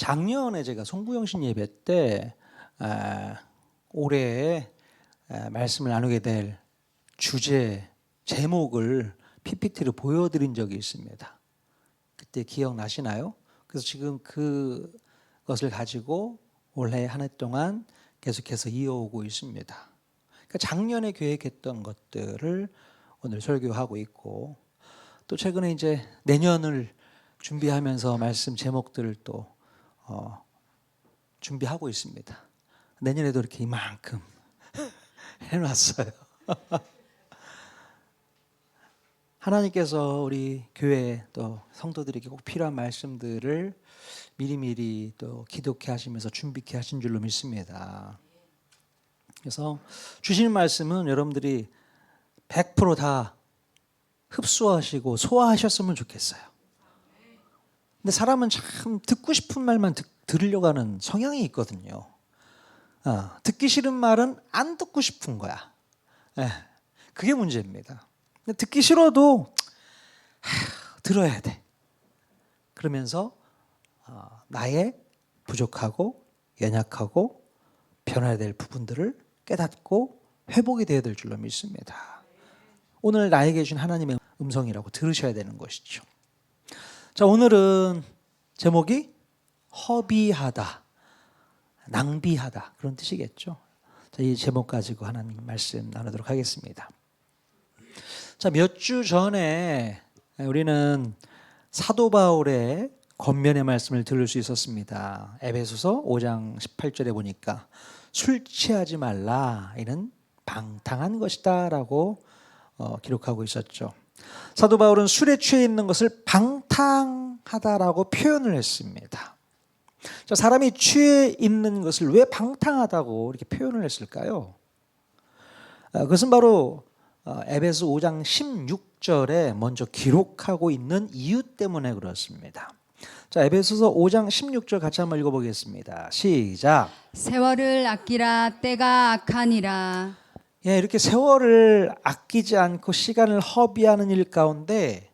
작년에 제가 송구영신 예배 때 올해 말씀을 나누게 될 주제 제목을 PPT로 보여드린 적이 있습니다. 그때 기억나시나요? 그래서 지금 그것을 가지고 올해 한 해 동안 계속해서 이어오고 있습니다. 그러니까 작년에 계획했던 것들을 오늘 설교하고 있고, 또 최근에 이제 내년을 준비하면서 말씀 제목들을 또 준비하고 있습니다. 내년에도 이렇게 이만큼 해놨어요. 하나님께서 우리 교회 또 성도들에게 꼭 필요한 말씀들을 미리미리 또 기독해 하시면서 준비케 하신 줄로 믿습니다. 그래서 주시는 말씀은 여러분들이 100% 다 흡수하시고 소화하셨으면 좋겠어요. 근데 사람은 참 듣고 싶은 말만 들으려고 하는 성향이 있거든요. 듣기 싫은 말은 안 듣고 싶은 거야. 그게 문제입니다. 근데 듣기 싫어도 들어야 돼. 그러면서 나의 부족하고 연약하고 변화해야 될 부분들을 깨닫고 회복이 되어야 될 줄로 믿습니다. 오늘 나에게 주신 하나님의 음성이라고 들으셔야 되는 것이죠. 자, 오늘은 제목이 허비하다, 낭비하다 그런 뜻이겠죠. 자, 이 제목 가지고 하나님 말씀 나누도록 하겠습니다. 자, 몇 주 전에 우리는 사도 바울의 권면의 말씀을 들을 수 있었습니다. 에베소서 5장 18절에 보니까 술 취하지 말라, 이는 방탕한 것이다 라고 기록하고 있었죠. 사도 바울은 술에 취해 있는 것을 방탕하다라고 표현을 했습니다. 자, 사람이 취해 있는 것을 왜 방탕하다고 이렇게 표현을 했을까요? 그것은 바로 에베소 5장 16절에 먼저 기록하고 있는 이유 때문에 그렇습니다. 자, 에베소서 5장 16절 같이 한번 읽어보겠습니다. 시작. 세월을 아끼라 때가 악하니라. 이렇게 세월을 아끼지 않고 시간을 허비하는 일 가운데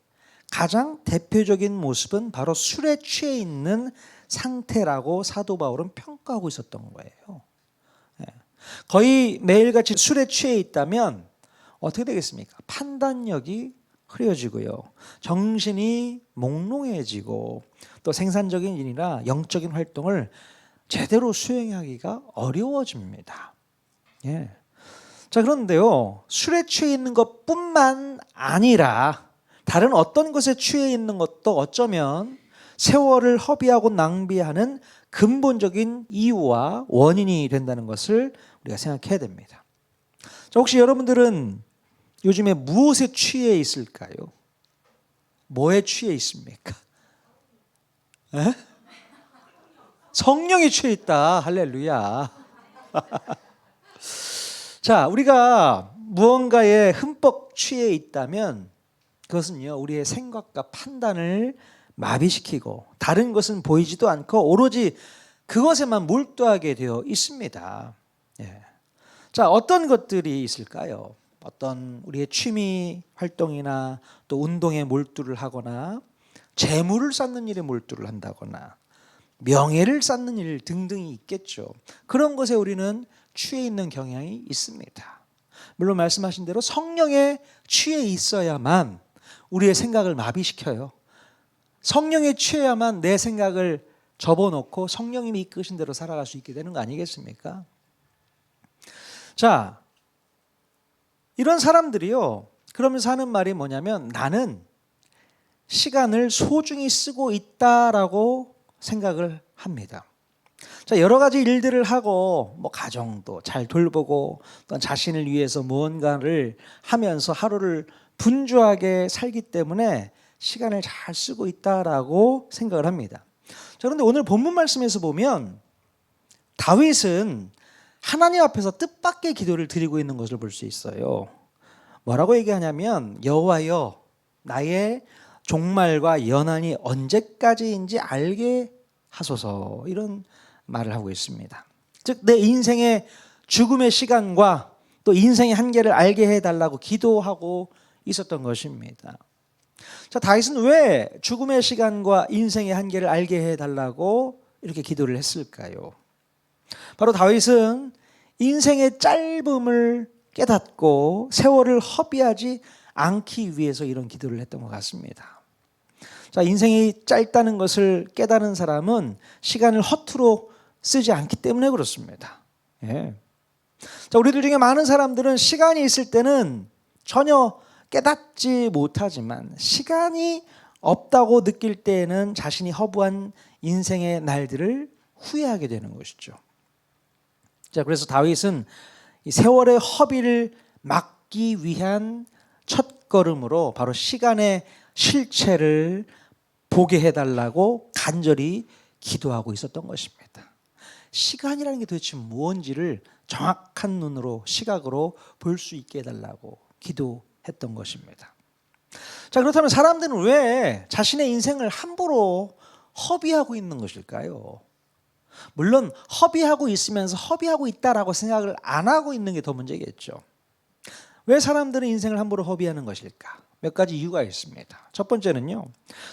가장 대표적인 모습은 바로 술에 취해 있는 상태라고 사도 바울은 평가하고 있었던 거예요. 거의 매일같이 술에 취해 있다면 어떻게 되겠습니까? 판단력이 흐려지고요, 정신이 몽롱해지고 또 생산적인 일이나 영적인 활동을 제대로 수행하기가 어려워집니다. 자, 그런데요, 술에 취해 있는 것뿐만 아니라 다른 어떤 것에 취해 있는 것도 어쩌면 세월을 허비하고 낭비하는 근본적인 이유와 원인이 된다는 것을 우리가 생각해야 됩니다. 자, 혹시 여러분들은 요즘에 무엇에 취해 있을까요? 뭐에 취해 있습니까? 성령에 취해 있다. 할렐루야. 자, 우리가 무언가에 흠뻑 취해 있다면 그것은요, 우리의 생각과 판단을 마비시키고 다른 것은 보이지도 않고 오로지 그것에만 몰두하게 되어 있습니다. 자, 어떤 것들이 있을까요? 어떤 우리의 취미 활동이나 또 운동에 몰두를 하거나 재물을 쌓는 일에 몰두를 한다거나 명예를 쌓는 일 등등이 있겠죠. 그런 것에 우리는 취해 있는 경향이 있습니다. 물론 말씀하신 대로 성령에 취해 있어야만 우리의 생각을 마비시켜요. 성령에 취해야만 내 생각을 접어놓고 성령님이 이끄신 대로 살아갈 수 있게 되는 거 아니겠습니까? 자, 이런 사람들이요, 그러면서 하는 말이 뭐냐면 나는 시간을 소중히 쓰고 있다라고 생각을 합니다. 자, 여러 가지 일들을 하고 가정도 잘 돌보고 또 자신을 위해서 무언가를 하면서 하루를 분주하게 살기 때문에 시간을 잘 쓰고 있다라고 생각을 합니다. 자, 그런데 오늘 본문 말씀에서 보면 다윗은 하나님 앞에서 뜻밖의 기도를 드리고 있는 것을 볼 수 있어요. 뭐라고 얘기하냐면 여호와여, 나의 종말과 연한이 언제까지인지 알게 하소서, 이런 말을 하고 있습니다. 즉 내 인생의 죽음의 시간과 또 인생의 한계를 알게 해달라고 기도하고 있었던 것입니다. 자, 다윗은 왜 죽음의 시간과 인생의 한계를 알게 해달라고 이렇게 기도를 했을까요? 바로 다윗은 인생의 짧음을 깨닫고 세월을 허비하지 않기 위해서 이런 기도를 했던 것 같습니다. 자, 인생이 짧다는 것을 깨달은 사람은 시간을 허투루 쓰지 않기 때문에 그렇습니다. 예. 자, 우리들 중에 많은 사람들은 시간이 있을 때는 전혀 깨닫지 못하지만 시간이 없다고 느낄 때에는 자신이 허브한 인생의 날들을 후회하게 되는 것이죠. 자, 그래서 다윗은 이 세월의 허비를 막기 위한 첫 걸음으로 바로 시간의 실체를 보게 해달라고 간절히 기도하고 있었던 것입니다. 시간이라는 게 도대체 무엇인지를 정확한 눈으로 시각으로 볼 수 있게 해달라고 기도했던 것입니다. 자, 그렇다면 사람들은 왜 자신의 인생을 함부로 허비하고 있는 것일까요? 물론 허비하고 있으면서 허비하고 있다라고 생각을 안 하고 있는 게 더 문제겠죠. 왜 사람들은 인생을 함부로 허비하는 것일까? 몇 가지 이유가 있습니다. 첫 번째는요,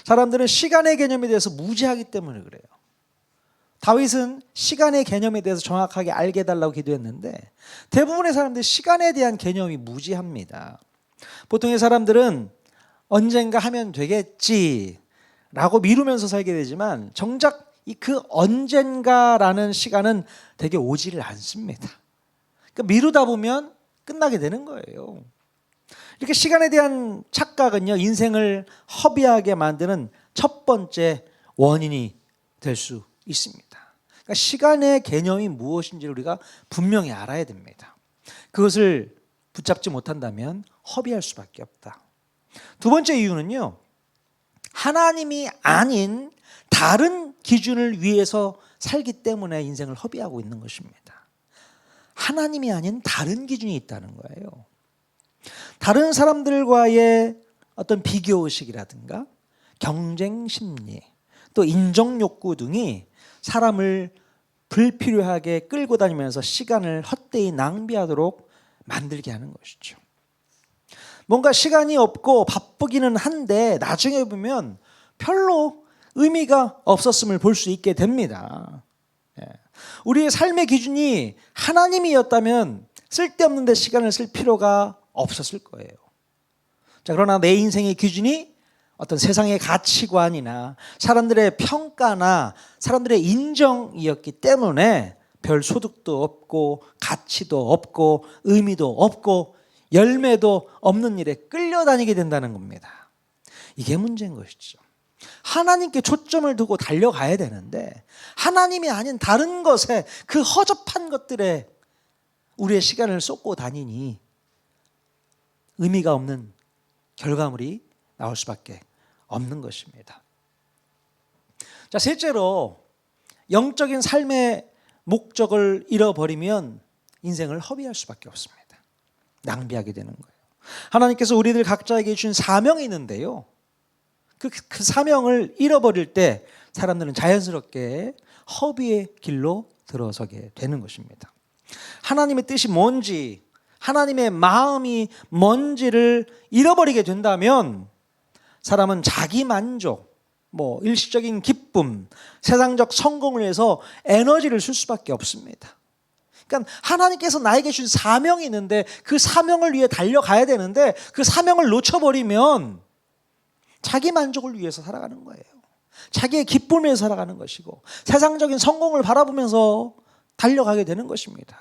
사람들은 시간의 개념에 대해서 무지하기 때문에 그래요. 다윗은 시간의 개념에 대해서 정확하게 알게 해달라고 기도했는데 대부분의 사람들이 시간에 대한 개념이 무지합니다. 보통의 사람들은 언젠가 하면 되겠지라고 미루면서 살게 되지만 정작 그 언젠가라는 시간은 되게 오지를 않습니다. 그러니까 미루다 보면 끝나게 되는 거예요. 이렇게 시간에 대한 착각은요, 인생을 허비하게 만드는 첫 번째 원인이 될 수 있습니다. 그러니까 시간의 개념이 무엇인지를 우리가 분명히 알아야 됩니다. 그것을 붙잡지 못한다면 허비할 수밖에 없다. 두 번째 이유는요, 하나님이 아닌 다른 기준을 위해서 살기 때문에 인생을 허비하고 있는 것입니다. 하나님이 아닌 다른 기준이 있다는 거예요. 다른 사람들과의 어떤 비교의식이라든가 경쟁 심리, 또 인정 욕구 등이 사람을 불필요하게 끌고 다니면서 시간을 헛되이 낭비하도록 만들게 하는 것이죠. 뭔가 시간이 없고 바쁘기는 한데 나중에 보면 별로 의미가 없었음을 볼 수 있게 됩니다. 우리의 삶의 기준이 하나님이었다면 쓸데없는 데 시간을 쓸 필요가 없었을 거예요. 자, 그러나 내 인생의 기준이 어떤 세상의 가치관이나 사람들의 평가나 사람들의 인정이었기 때문에 별 소득도 없고 가치도 없고 의미도 없고 열매도 없는 일에 끌려다니게 된다는 겁니다. 이게 문제인 것이죠. 하나님께 초점을 두고 달려가야 되는데 하나님이 아닌 다른 것에, 그 허접한 것들에 우리의 시간을 쏟고 다니니 의미가 없는 결과물이 나올 수밖에 없는 것입니다. 자, 셋째로 영적인 삶의 목적을 잃어버리면 인생을 허비할 수밖에 없습니다. 낭비하게 되는 거예요. 하나님께서 우리들 각자에게 주신 사명이 있는데요, 그 사명을 잃어버릴 때 사람들은 자연스럽게 허비의 길로 들어서게 되는 것입니다. 하나님의 뜻이 뭔지, 하나님의 마음이 뭔지를 잃어버리게 된다면 사람은 자기 만족, 일시적인 기쁨, 세상적 성공을 위해서 에너지를 쓸 수밖에 없습니다. 그러니까 하나님께서 나에게 주신 사명이 있는데 그 사명을 위해 달려가야 되는데 그 사명을 놓쳐버리면 자기 만족을 위해서 살아가는 거예요. 자기의 기쁨을 위해서 살아가는 것이고 세상적인 성공을 바라보면서 달려가게 되는 것입니다.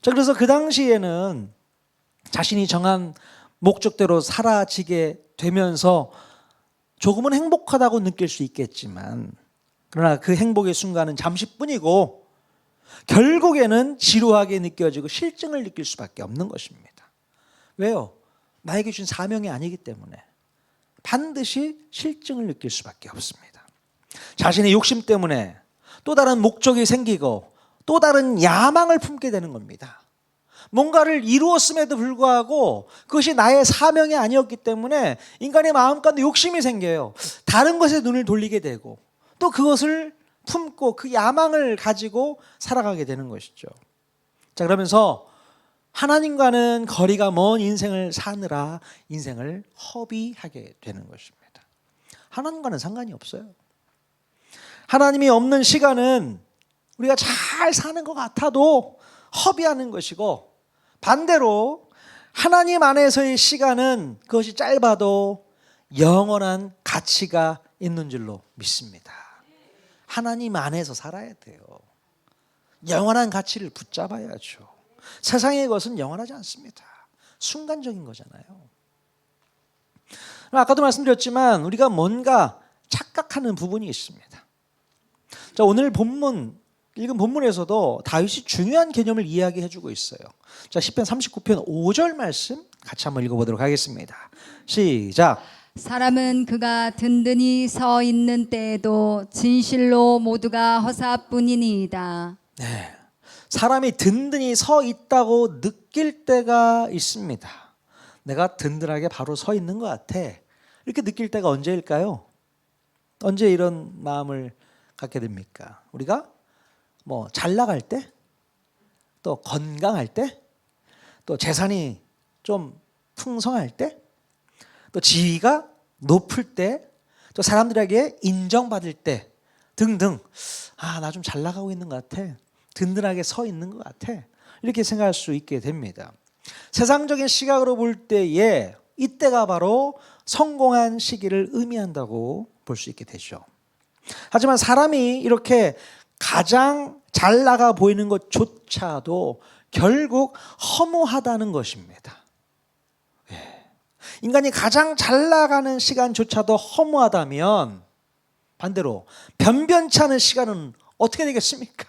자, 그래서 그 당시에는 자신이 정한 목적대로 사라지게 되면서 조금은 행복하다고 느낄 수 있겠지만 그러나 그 행복의 순간은 잠시뿐이고 결국에는 지루하게 느껴지고 실증을 느낄 수밖에 없는 것입니다. 왜요? 나에게 준 사명이 아니기 때문에 반드시 실증을 느낄 수밖에 없습니다. 자신의 욕심 때문에 또 다른 목적이 생기고 또 다른 야망을 품게 되는 겁니다. 뭔가를 이루었음에도 불구하고 그것이 나의 사명이 아니었기 때문에 인간의 마음 가운데 욕심이 생겨요. 다른 것에 눈을 돌리게 되고 또 그것을 품고 그 야망을 가지고 살아가게 되는 것이죠. 자, 그러면서 하나님과는 거리가 먼 인생을 사느라 인생을 허비하게 되는 것입니다. 하나님과는 상관이 없어요. 하나님이 없는 시간은 우리가 잘 사는 것 같아도 허비하는 것이고, 반대로 하나님 안에서의 시간은 그것이 짧아도 영원한 가치가 있는 줄로 믿습니다. 하나님 안에서 살아야 돼요. 영원한 가치를 붙잡아야죠. 세상의 것은 영원하지 않습니다. 순간적인 거잖아요. 아까도 말씀드렸지만 우리가 뭔가 착각하는 부분이 있습니다. 자, 오늘 읽은 본문에서도 다윗이 중요한 개념을 이야기해 주고 있어요. 자, 시편 39편 5절 말씀 같이 한번 읽어보도록 하겠습니다. 시작. 사람은 그가 든든히 서 있는 때에도 진실로 모두가 허사뿐이니이다. 네, 사람이 든든히 서 있다고 느낄 때가 있습니다. 내가 든든하게 바로 서 있는 것 같아, 이렇게 느낄 때가 언제일까요? 언제 이런 마음을 갖게 됩니까? 우리가 뭐 잘 나갈 때, 또 건강할 때, 또 재산이 좀 풍성할 때, 또 지위가 높을 때, 또 사람들에게 인정받을 때 등등. 나 좀 잘 나가고 있는 것 같아, 든든하게 서 있는 것 같아, 이렇게 생각할 수 있게 됩니다. 세상적인 시각으로 볼 때에 이때가 바로 성공한 시기를 의미한다고 볼 수 있게 되죠. 하지만 사람이 이렇게 가장 잘 나가 보이는 것조차도 결국 허무하다는 것입니다. 인간이 가장 잘 나가는 시간조차도 허무하다면 반대로 변변치 않은 시간은 어떻게 되겠습니까?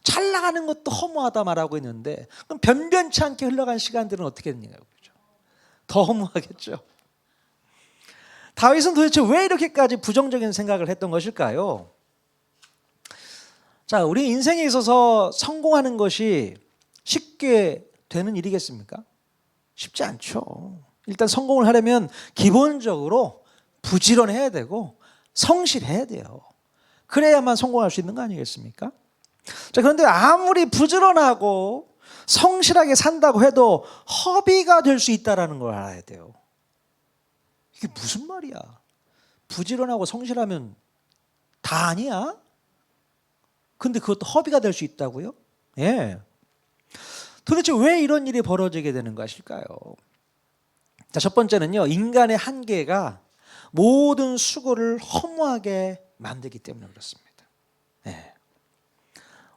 잘 나가는 것도 허무하다 말하고 있는데, 그럼 변변치 않게 흘러간 시간들은 어떻게 되느냐고, 그렇죠? 더 허무하겠죠. 다윗은 도대체 왜 이렇게까지 부정적인 생각을 했던 것일까요? 자, 우리 인생에 있어서 성공하는 것이 쉽게 되는 일이겠습니까? 쉽지 않죠. 일단 성공을 하려면 기본적으로 부지런해야 되고 성실해야 돼요. 그래야만 성공할 수 있는 거 아니겠습니까? 자, 그런데 아무리 부지런하고 성실하게 산다고 해도 허비가 될 수 있다는 걸 알아야 돼요. 이게 무슨 말이야? 부지런하고 성실하면 다 아니야? 근데 그것도 허비가 될 수 있다고요? 예. 도대체 왜 이런 일이 벌어지게 되는 것일까요? 자, 첫 번째는요, 인간의 한계가 모든 수고를 허무하게 만들기 때문에 그렇습니다. 예.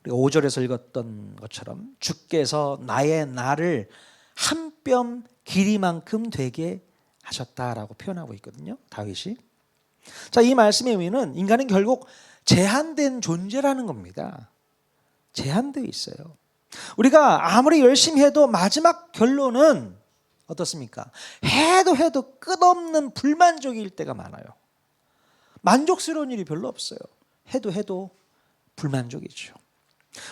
우리가 5절에서 읽었던 것처럼 주께서 나의 나를 한 뼘 길이만큼 되게 하셨다라고 표현하고 있거든요, 다윗이. 자, 이 말씀의 의미는 인간은 결국 제한된 존재라는 겁니다. 제한되어 있어요. 우리가 아무리 열심히 해도 마지막 결론은 어떻습니까? 해도 끝없는 불만족일 때가 많아요. 만족스러운 일이 별로 없어요. 해도 불만족이죠.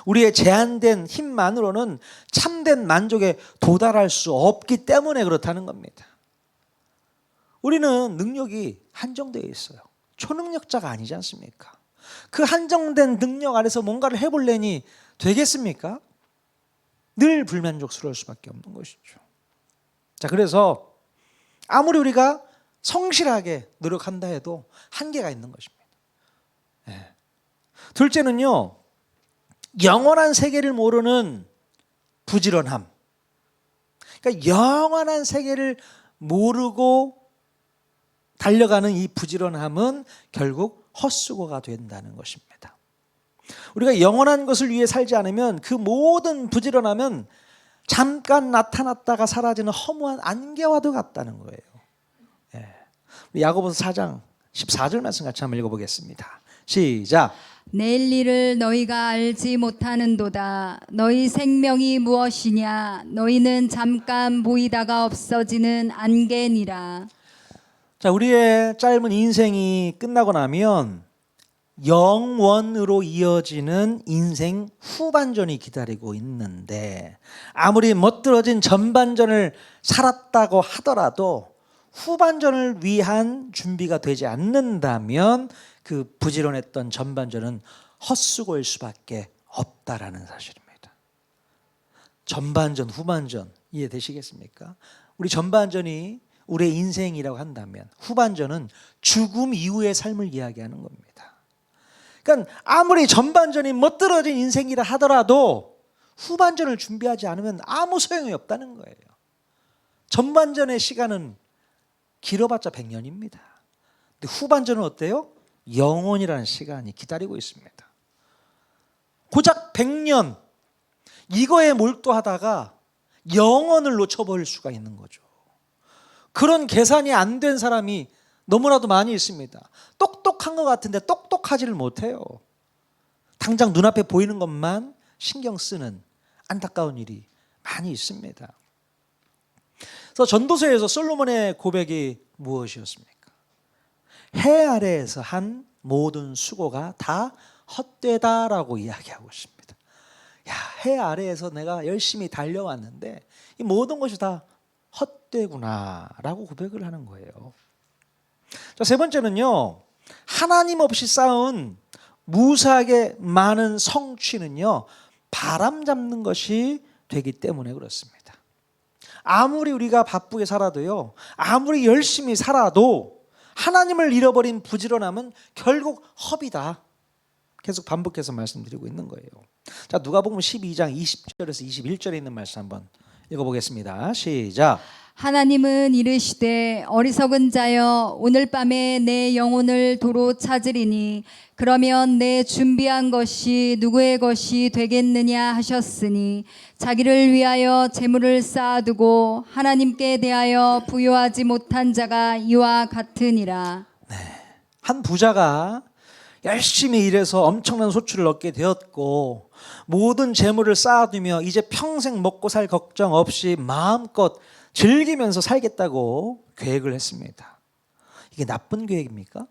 우리의 제한된 힘만으로는 참된 만족에 도달할 수 없기 때문에 그렇다는 겁니다. 우리는 능력이 한정되어 있어요. 초능력자가 아니지 않습니까? 그 한정된 능력 안에서 뭔가를 해보려니 되겠습니까? 늘 불만족스러울 수밖에 없는 것이죠. 자, 그래서 아무리 우리가 성실하게 노력한다 해도 한계가 있는 것입니다. 네. 둘째는요, 영원한 세계를 모르는 부지런함. 그러니까 영원한 세계를 모르고 달려가는 이 부지런함은 결국 헛수고가 된다는 것입니다. 우리가 영원한 것을 위해 살지 않으면 그 모든 부지런함은 잠깐 나타났다가 사라지는 허무한 안개와도 같다는 거예요. 예. 우리 야고보서 4장 14절 말씀 같이 한번 읽어보겠습니다. 시작. 내일 일을 너희가 알지 못하는도다. 너희 생명이 무엇이냐? 너희는 잠깐 보이다가 없어지는 안개니라. 자, 우리의 짧은 인생이 끝나고 나면 영원으로 이어지는 인생 후반전이 기다리고 있는데, 아무리 멋들어진 전반전을 살았다고 하더라도 후반전을 위한 준비가 되지 않는다면 그 부지런했던 전반전은 헛수고일 수밖에 없다라는 사실입니다. 전반전, 후반전 이해되시겠습니까? 우리 전반전이 우리의 인생이라고 한다면 후반전은 죽음 이후의 삶을 이야기하는 겁니다. 그러니까 아무리 전반전이 멋들어진 인생이라 하더라도 후반전을 준비하지 않으면 아무 소용이 없다는 거예요. 전반전의 시간은 길어봤자 100년입니다. 근데 후반전은 어때요? 영원이라는 시간이 기다리고 있습니다. 고작 100년 이거에 몰두하다가 영원을 놓쳐버릴 수가 있는 거죠. 그런 계산이 안 된 사람이 너무나도 많이 있습니다. 똑똑한 것 같은데 똑똑하지를 못해요. 당장 눈앞에 보이는 것만 신경 쓰는 안타까운 일이 많이 있습니다. 그래서 전도서에서 솔로몬의 고백이 무엇이었습니까? 해 아래에서 한 모든 수고가 다 헛되다라고 이야기하고 있습니다. 야, 해 아래에서 내가 열심히 달려왔는데 이 모든 것이 다 헛되구나라고 고백을 하는 거예요. 자, 세 번째는요, 하나님 없이 쌓은 무수하게 많은 성취는요, 바람 잡는 것이 되기 때문에 그렇습니다. 아무리 우리가 바쁘게 살아도요, 아무리 열심히 살아도 하나님을 잃어버린 부지런함은 결국 헛이다. 계속 반복해서 말씀드리고 있는 거예요. 자, 누가복음 12장 20절에서 21절에 있는 말씀 한번 읽어보겠습니다. 시작. 하나님은 이르시되 어리석은 자여 오늘 밤에 내 영혼을 도로 찾으리니 그러면 내 준비한 것이 누구의 것이 되겠느냐 하셨으니 자기를 위하여 재물을 쌓아두고 하나님께 대하여 부요하지 못한 자가 이와 같으니라. 한 부자가 열심히 일해서 엄청난 소출을 얻게 되었고 모든 재물을 쌓아두며 이제 평생 먹고 살 걱정 없이 마음껏 즐기면서 살겠다고 계획을 했습니다. 이게 나쁜 계획입니까?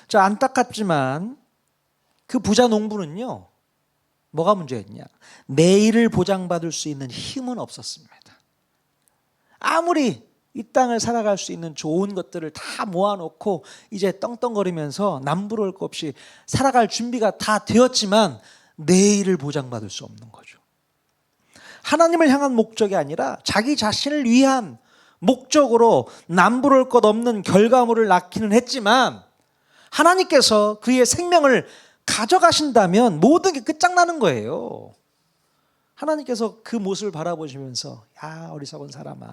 자, 안타깝지만 그 부자 농부는요, 뭐가 문제였냐? 내일을 보장받을 수 있는 힘은 없었습니다. 아무리 이 땅을 살아갈 수 있는 좋은 것들을 다 모아놓고 이제 떵떵거리면서 남부러울 것 없이 살아갈 준비가 다 되었지만 내일을 보장받을 수 없는 거죠. 하나님을 향한 목적이 아니라 자기 자신을 위한 목적으로 남부러울 것 없는 결과물을 낳기는 했지만 하나님께서 그의 생명을 가져가신다면 모든 게 끝장나는 거예요. 하나님께서 그 모습을 바라보시면서 야, 어리석은 사람아,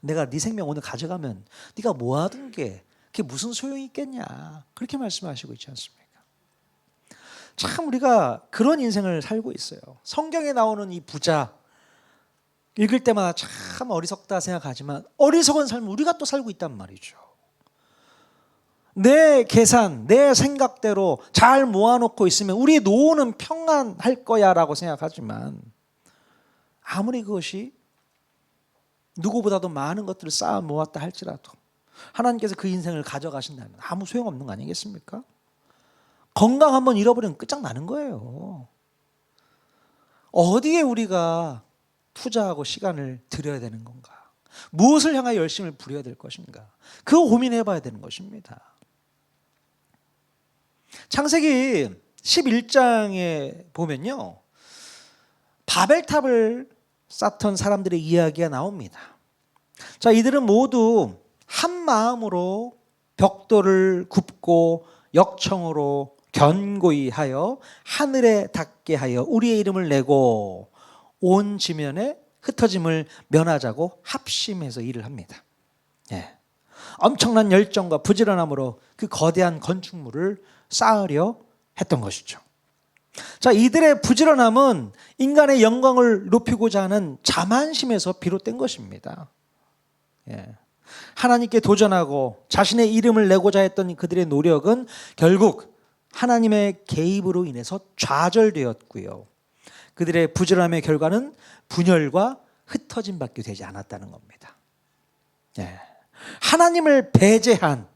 내가 네 생명 오늘 가져가면 네가 뭐 하든 그게 무슨 소용이 있겠냐, 그렇게 말씀하시고 있지 않습니까? 참 우리가 그런 인생을 살고 있어요. 성경에 나오는 이 부자 읽을 때마다 참 어리석다 생각하지만 어리석은 삶을 우리가 또 살고 있단 말이죠. 내 계산, 내 생각대로 잘 모아놓고 있으면 우리의 노후는 평안할 거야 라고 생각하지만 아무리 그것이 누구보다도 많은 것들을 쌓아 모았다 할지라도 하나님께서 그 인생을 가져가신다면 아무 소용없는 거 아니겠습니까? 건강 한번 잃어버리면 끝장나는 거예요. 어디에 우리가 투자하고 시간을 들여야 되는 건가? 무엇을 향하여 열심을 부려야 될 것인가? 그거 고민해 봐야 되는 것입니다. 창세기 11장에 보면요, 바벨탑을 쌓던 사람들의 이야기가 나옵니다. 자, 이들은 모두 한 마음으로 벽돌을 굽고 역청으로 견고히 하여 하늘에 닿게 하여 우리의 이름을 내고 온 지면에 흩어짐을 면하자고 합심해서 일을 합니다. 예. 엄청난 열정과 부지런함으로 그 거대한 건축물을 쌓으려 했던 것이죠. 자, 이들의 부지런함은 인간의 영광을 높이고자 하는 자만심에서 비롯된 것입니다. 예. 하나님께 도전하고 자신의 이름을 내고자 했던 그들의 노력은 결국 하나님의 개입으로 인해서 좌절되었고요. 그들의 부지런함의 결과는 분열과 흩어짐밖에 되지 않았다는 겁니다. 예. 하나님을 배제한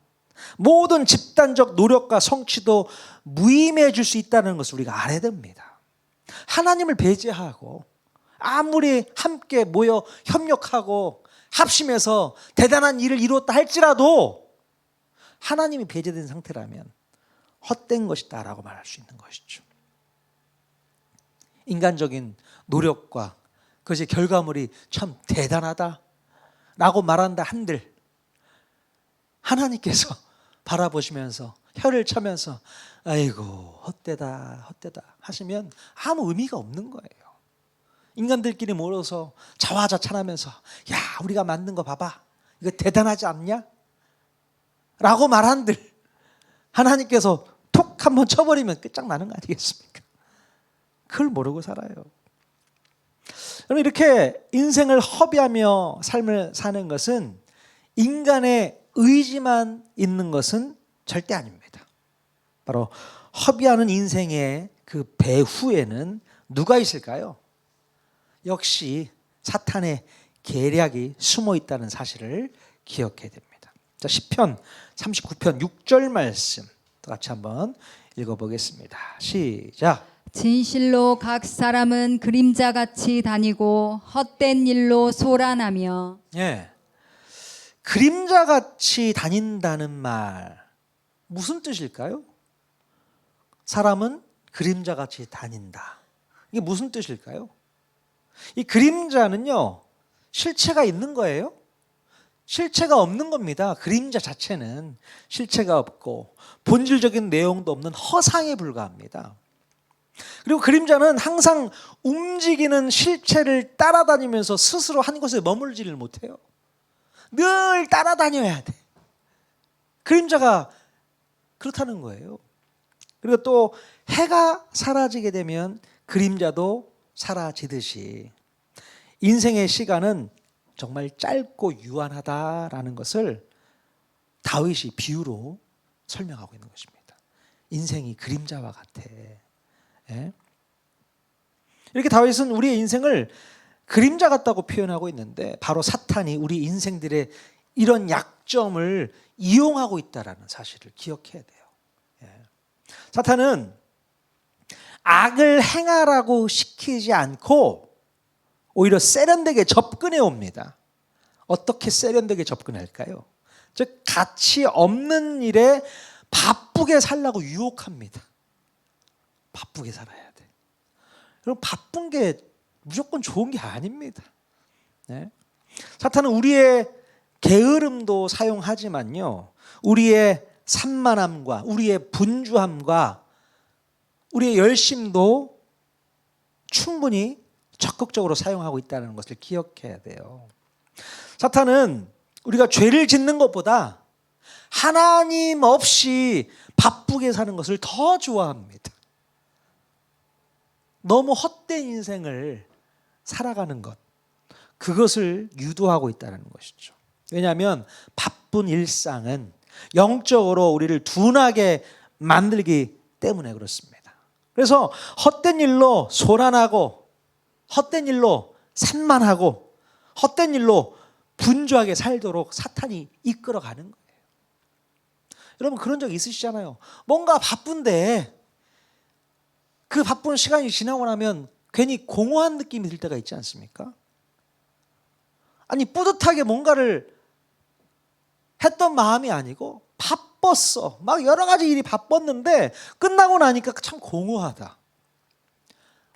모든 집단적 노력과 성취도 무의미해질 수 있다는 것을 우리가 알아야 됩니다. 하나님을 배제하고 아무리 함께 모여 협력하고 합심해서 대단한 일을 이루었다 할지라도 하나님이 배제된 상태라면 헛된 것이다 라고 말할 수 있는 것이죠. 인간적인 노력과 그것의 결과물이 참 대단하다 라고 말한다 한들 하나님께서 바라보시면서 혀를 차면서 아이고 헛되다 헛되다 하시면 아무 의미가 없는 거예요. 인간들끼리 모여서 자화자찬하면서 야 우리가 만든 거 봐봐 이거 대단하지 않냐? 라고 말한들 하나님께서 톡 한번 쳐버리면 끝장나는 거 아니겠습니까? 그걸 모르고 살아요. 그럼 이렇게 인생을 허비하며 삶을 사는 것은 인간의 의지만 있는 것은 절대 아닙니다. 바로 허비하는 인생의 그 배후에는 누가 있을까요? 역시 사탄의 계략이 숨어 있다는 사실을 기억해야 됩니다. 자, 시편 39편 6절 말씀 같이 한번 읽어보겠습니다. 시작. 진실로 각 사람은 그림자같이 다니고 헛된 일로 소란하며. 예, 그림자같이 다닌다는 말 무슨 뜻일까요? 사람은 그림자같이 다닌다. 이게 무슨 뜻일까요? 이 그림자는요 실체가 있는 거예요? 실체가 없는 겁니다. 그림자 자체는 실체가 없고 본질적인 내용도 없는 허상에 불과합니다. 그리고 그림자는 항상 움직이는 실체를 따라다니면서 스스로 한 곳에 머물지를 못해요. 늘 따라다녀야 돼. 그림자가 그렇다는 거예요. 그리고 또 해가 사라지게 되면 그림자도 사라지듯이 인생의 시간은 정말 짧고 유한하다라는 것을 다윗이 비유로 설명하고 있는 것입니다. 인생이 그림자와 같아. 예? 이렇게 다윗은 우리의 인생을 그림자 같다고 표현하고 있는데 바로 사탄이 우리 인생들의 이런 약점을 이용하고 있다는 사실을 기억해야 돼요. 예. 사탄은 악을 행하라고 시키지 않고 오히려 세련되게 접근해 옵니다. 어떻게 세련되게 접근할까요? 즉 가치 없는 일에 바쁘게 살라고 유혹합니다. 바쁘게 살아야 돼. 그럼 바쁜 게 무조건 좋은 게 아닙니다. 네? 사탄은 우리의 게으름도 사용하지만요, 우리의 산만함과 우리의 분주함과 우리의 열심도 충분히 적극적으로 사용하고 있다는 것을 기억해야 돼요. 사탄은 우리가 죄를 짓는 것보다 하나님 없이 바쁘게 사는 것을 더 좋아합니다. 너무 헛된 인생을 살아가는 것, 그것을 유도하고 있다는 것이죠. 왜냐하면 바쁜 일상은 영적으로 우리를 둔하게 만들기 때문에 그렇습니다. 그래서 헛된 일로 소란하고 헛된 일로 산만하고 헛된 일로 분주하게 살도록 사탄이 이끌어가는 거예요. 여러분 그런 적 있으시잖아요. 뭔가 바쁜데 그 바쁜 시간이 지나고 나면 괜히 공허한 느낌이 들 때가 있지 않습니까? 아니 뿌듯하게 뭔가를 했던 마음이 아니고 바빴어. 막 여러 가지 일이 바빴는데 끝나고 나니까 참 공허하다.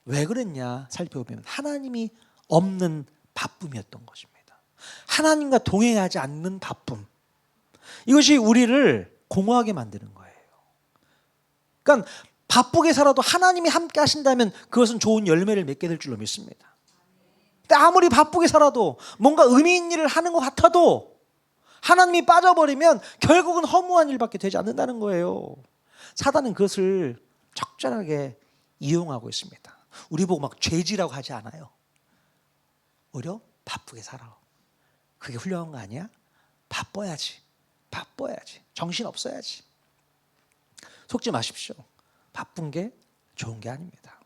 왜 그랬냐 살펴보면 하나님이 없는 바쁨이었던 것입니다. 하나님과 동행하지 않는 바쁨. 이것이 우리를 공허하게 만드는 거예요. 그러니까 바쁘게 살아도 하나님이 함께 하신다면 그것은 좋은 열매를 맺게 될 줄로 믿습니다. 근데 아무리 바쁘게 살아도 뭔가 의미 있는 일을 하는 것 같아도 하나님이 빠져버리면 결국은 허무한 일밖에 되지 않는다는 거예요. 사단은 그것을 적절하게 이용하고 있습니다. 우리 보고 막 죄지라고 하지 않아요. 오히려 바쁘게 살아. 그게 훌륭한 거 아니야? 바빠야지. 정신 없어야지. 속지 마십시오. 바쁜 게 좋은 게 아닙니다.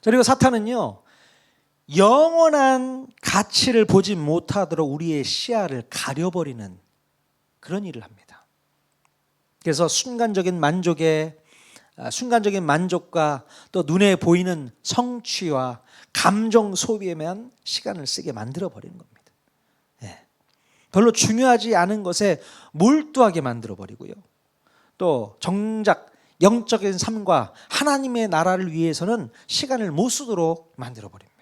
그리고 사탄은요, 영원한 가치를 보지 못하도록 우리의 시야를 가려버리는 그런 일을 합니다. 그래서 순간적인 만족과 또 눈에 보이는 성취와 감정 소비에만 시간을 쓰게 만들어버리는 겁니다. 예. 별로 중요하지 않은 것에 몰두하게 만들어버리고요. 또 정작 영적인 삶과 하나님의 나라를 위해서는 시간을 못 쓰도록 만들어버립니다.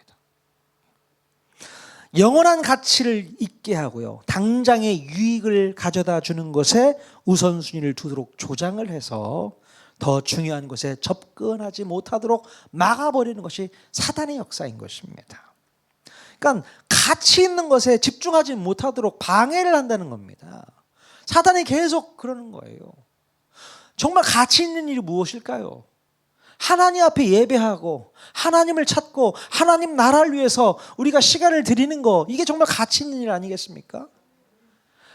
영원한 가치를 있게 하고요, 당장의 유익을 가져다 주는 것에 우선순위를 두도록 조장을 해서 더 중요한 것에 접근하지 못하도록 막아버리는 것이 사단의 역사인 것입니다. 그러니까 가치 있는 것에 집중하지 못하도록 방해를 한다는 겁니다. 사단이 계속 그러는 거예요. 정말 가치 있는 일이 무엇일까요? 하나님 앞에 예배하고 하나님을 찾고 하나님 나라를 위해서 우리가 시간을 드리는 거, 이게 정말 가치 있는 일 아니겠습니까?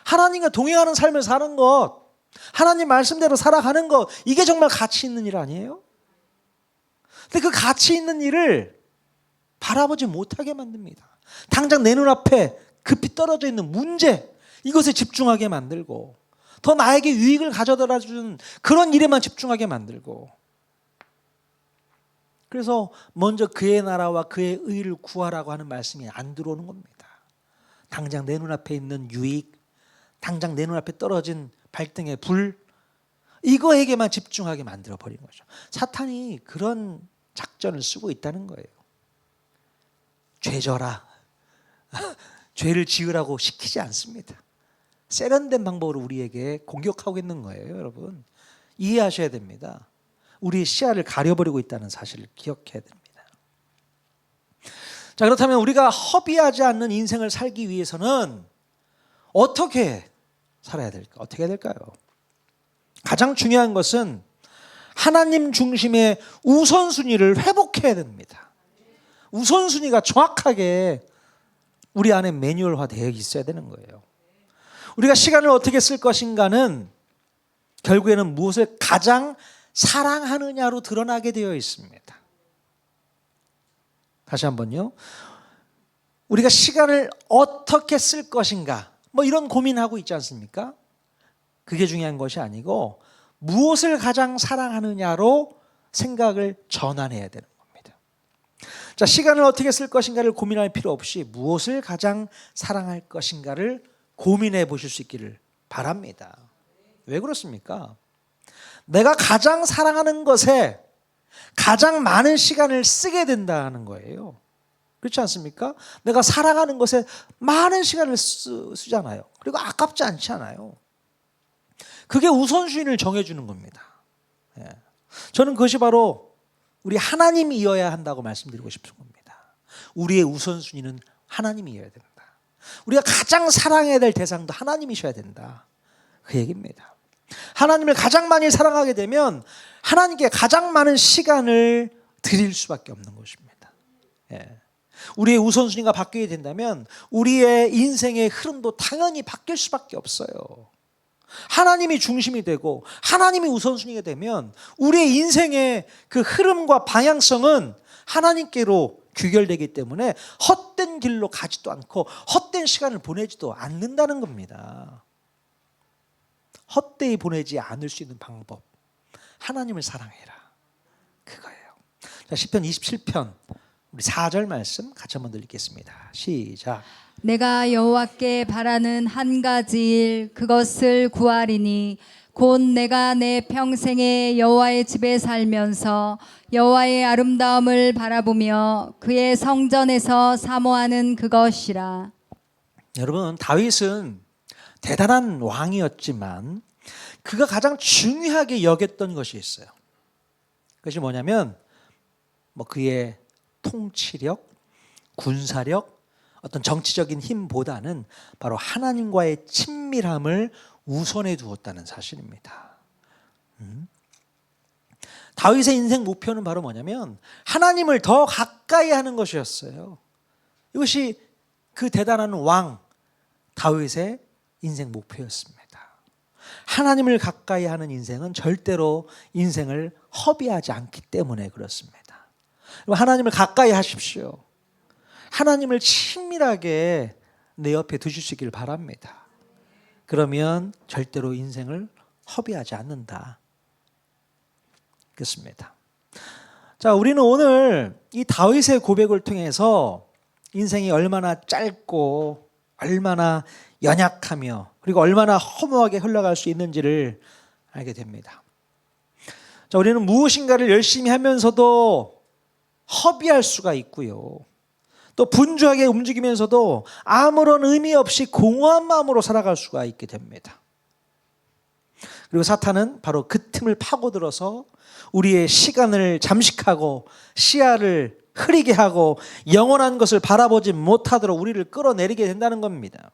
하나님과 동행하는 삶을 사는 것, 하나님 말씀대로 살아가는 것, 이게 정말 가치 있는 일 아니에요? 근데 그 가치 있는 일을 바라보지 못하게 만듭니다. 당장 내 눈앞에 급히 떨어져 있는 문제, 이것에 집중하게 만들고 더 나에게 유익을 가져다 주는 그런 일에만 집중하게 만들고, 그래서 먼저 그의 나라와 그의 의를 구하라고 하는 말씀이 안 들어오는 겁니다. 당장 내 눈앞에 있는 유익, 당장 내 눈앞에 떨어진 발등의 불, 이거에게만 집중하게 만들어버리는 거죠. 사탄이 그런 작전을 쓰고 있다는 거예요. 죄져라, 죄를 지으라고 시키지 않습니다. 세련된 방법으로 우리에게 공격하고 있는 거예요. 여러분, 이해하셔야 됩니다. 우리의 시야를 가려버리고 있다는 사실을 기억해야 됩니다. 자, 그렇다면 우리가 허비하지 않는 인생을 살기 위해서는 어떻게 살아야 될까? 어떻게 해야 될까요? 가장 중요한 것은 하나님 중심의 우선순위를 회복해야 됩니다. 우선순위가 정확하게 우리 안에 매뉴얼화 되어 있어야 되는 거예요. 우리가 시간을 어떻게 쓸 것인가는 결국에는 무엇을 가장 사랑하느냐로 드러나게 되어 있습니다. 다시 한번요. 우리가 시간을 어떻게 쓸 것인가, 뭐 이런 고민하고 있지 않습니까? 그게 중요한 것이 아니고 무엇을 가장 사랑하느냐로 생각을 전환해야 되는 겁니다. 자, 시간을 어떻게 쓸 것인가를 고민할 필요 없이 무엇을 가장 사랑할 것인가를 고민해 보실 수 있기를 바랍니다. 왜 그렇습니까? 내가 가장 사랑하는 것에 가장 많은 시간을 쓰게 된다는 거예요. 그렇지 않습니까? 내가 사랑하는 것에 많은 시간을 쓰잖아요. 그리고 아깝지 않지 않아요. 그게 우선순위를 정해주는 겁니다. 예. 저는 그것이 바로 우리 하나님이어야 한다고 말씀드리고 싶은 겁니다. 우리의 우선순위는 하나님이어야 된다. 우리가 가장 사랑해야 될 대상도 하나님이셔야 된다, 그 얘기입니다. 하나님을 가장 많이 사랑하게 되면 하나님께 가장 많은 시간을 드릴 수밖에 없는 것입니다. 예. 우리의 우선순위가 바뀌게 된다면 우리의 인생의 흐름도 당연히 바뀔 수밖에 없어요. 하나님이 중심이 되고 하나님이 우선순위가 되면 우리의 인생의 그 흐름과 방향성은 하나님께로 귀결되기 때문에 헛된 길로 가지도 않고 헛된 시간을 보내지도 않는다는 겁니다. 헛되이 보내지 않을 수 있는 방법, 하나님을 사랑해라, 그거예요. 자, 시편 27편 우리 4절 말씀 같이 한번 읽겠습니다. 시작. 내가 여호와께 바라는 한 가지 일, 그것을 구하리니 곧 내가 내 평생에 여호와의 집에 살면서 여호와의 아름다움을 바라보며 그의 성전에서 사모하는 그것이라. 여러분, 다윗은 대단한 왕이었지만 그가 가장 중요하게 여겼던 것이 있어요. 그것이 뭐냐면 그의 통치력, 군사력, 어떤 정치적인 힘보다는 바로 하나님과의 친밀함을 우선해 두었다는 사실입니다. 다윗의 인생 목표는 바로 뭐냐면 하나님을 더 가까이 하는 것이었어요. 이것이 그 대단한 왕 다윗의 인생 목표였습니다. 하나님을 가까이 하는 인생은 절대로 인생을 허비하지 않기 때문에 그렇습니다. 하나님을 가까이 하십시오. 하나님을 친밀하게 내 옆에 두실 수 있기를 바랍니다. 그러면 절대로 인생을 허비하지 않는다, 그렇습니다. 자, 우리는 오늘 이 다윗의 고백을 통해서 인생이 얼마나 짧고 얼마나 연약하며 그리고 얼마나 허무하게 흘러갈 수 있는지를 알게 됩니다. 자, 우리는 무엇인가를 열심히 하면서도 허비할 수가 있고요, 또 분주하게 움직이면서도 아무런 의미 없이 공허한 마음으로 살아갈 수가 있게 됩니다. 그리고 사탄은 바로 그 틈을 파고들어서 우리의 시간을 잠식하고 시야를 흐리게 하고 영원한 것을 바라보지 못하도록 우리를 끌어내리게 된다는 겁니다.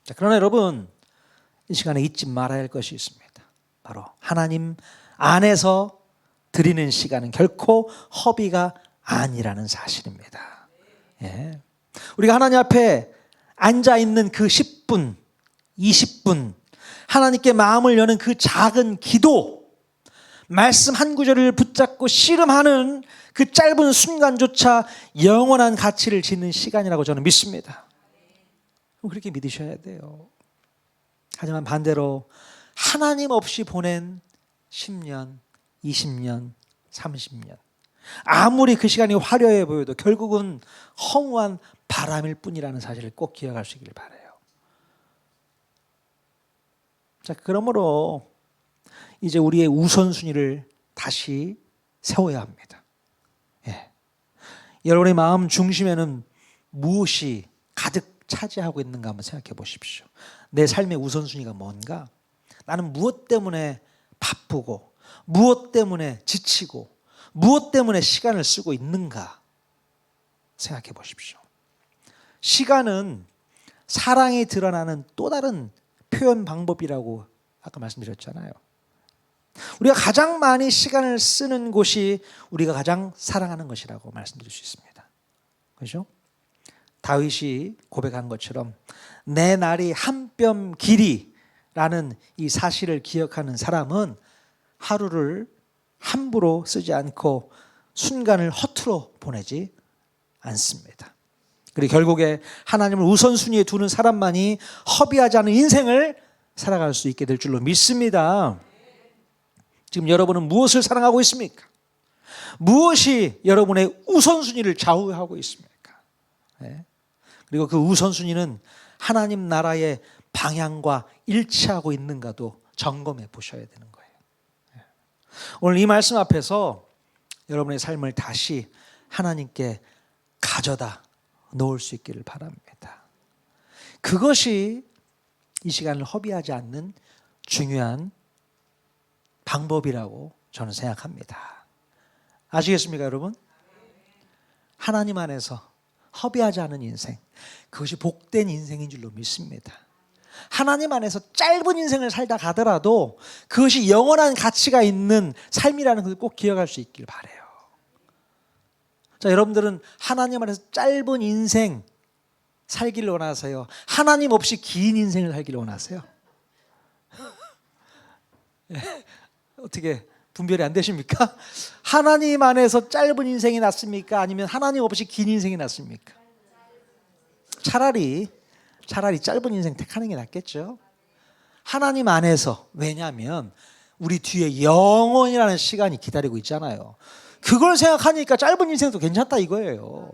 자, 그러나 여러분, 이 시간에 잊지 말아야 할 것이 있습니다. 바로 하나님 안에서 드리는 시간은 결코 허비가 아니라는 사실입니다. 예. 우리가 하나님 앞에 앉아있는 그 10분, 20분, 하나님께 마음을 여는 그 작은 기도, 말씀 한 구절을 붙잡고 씨름하는 그 짧은 순간조차 영원한 가치를 짓는 시간이라고 저는 믿습니다. 그렇게 믿으셔야 돼요. 하지만 반대로 하나님 없이 보낸 10년, 20년, 30년, 아무리 그 시간이 화려해 보여도 결국은 허무한 바람일 뿐이라는 사실을 꼭 기억하시길 바라요. 자, 그러므로 이제 우리의 우선순위를 다시 세워야 합니다. 예. 여러분의 마음 중심에는 무엇이 가득 차지하고 있는가 한번 생각해 보십시오. 내 삶의 우선순위가 뭔가? 나는 무엇 때문에 바쁘고 무엇 때문에 지치고 무엇 때문에 시간을 쓰고 있는가 생각해 보십시오. 시간은 사랑이 드러나는 또 다른 표현 방법이라고 아까 말씀드렸잖아요. 우리가 가장 많이 시간을 쓰는 곳이 우리가 가장 사랑하는 것이라고 말씀드릴 수 있습니다. 그렇죠? 다윗이 고백한 것처럼 내 날이 한 뼘 길이라는 이 사실을 기억하는 사람은 하루를 함부로 쓰지 않고 순간을 허투루 보내지 않습니다. 그리고 결국에 하나님을 우선순위에 두는 사람만이 허비하지 않은 인생을 살아갈 수 있게 될 줄로 믿습니다. 지금 여러분은 무엇을 사랑하고 있습니까? 무엇이 여러분의 우선순위를 좌우하고 있습니까? 네. 그리고 그 우선순위는 하나님 나라의 방향과 일치하고 있는가도 점검해 보셔야 되는 거예요. 네. 오늘 이 말씀 앞에서 여러분의 삶을 다시 하나님께 가져다 놓을 수 있기를 바랍니다. 그것이 이 시간을 허비하지 않는 중요한 방법이라고 저는 생각합니다. 아시겠습니까, 여러분? 하나님 안에서 허비하지 않은 인생, 그것이 복된 인생인 줄로 믿습니다. 하나님 안에서 짧은 인생을 살다 가더라도 그것이 영원한 가치가 있는 삶이라는 것을 꼭 기억할 수 있길 바라요. 자, 여러분들은 하나님 안에서 짧은 인생 살기를 원하세요? 하나님 없이 긴 인생을 살기를 원하세요? 어떻게 분별이 안 되십니까? 하나님 안에서 짧은 인생이 낫습니까? 아니면 하나님 없이 긴 인생이 낫습니까? 차라리 짧은 인생 택하는 게 낫겠죠. 하나님 안에서, 왜냐하면 우리 뒤에 영원이라는 시간이 기다리고 있잖아요. 그걸 생각하니까 짧은 인생도 괜찮다 이거예요.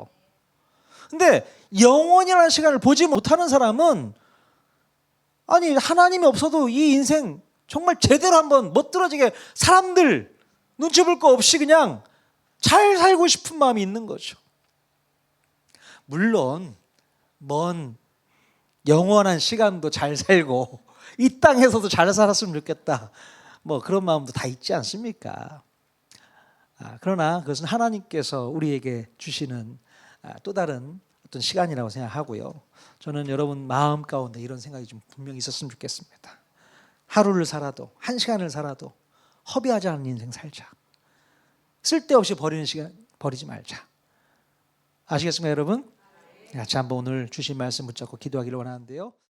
근데 영원이라는 시간을 보지 못하는 사람은 아니 하나님이 없어도 이 인생 정말 제대로 한번 멋들어지게 사람들 눈치 볼 거 없이 그냥 잘 살고 싶은 마음이 있는 거죠. 물론 먼 영원한 시간도 잘 살고 이 땅에서도 잘 살았으면 좋겠다, 뭐 그런 마음도 다 있지 않습니까? 그러나 그것은 하나님께서 우리에게 주시는 또 다른 어떤 시간이라고 생각하고요. 저는 여러분 마음 가운데 이런 생각이 좀 분명히 있었으면 좋겠습니다. 하루를 살아도 한 시간을 살아도 허비하지 않은 인생 살자. 쓸데없이 버리는 시간 버리지 말자. 아시겠습니까, 여러분? 같이 한번 오늘 주신 말씀 붙잡고 기도하기를 원하는데요.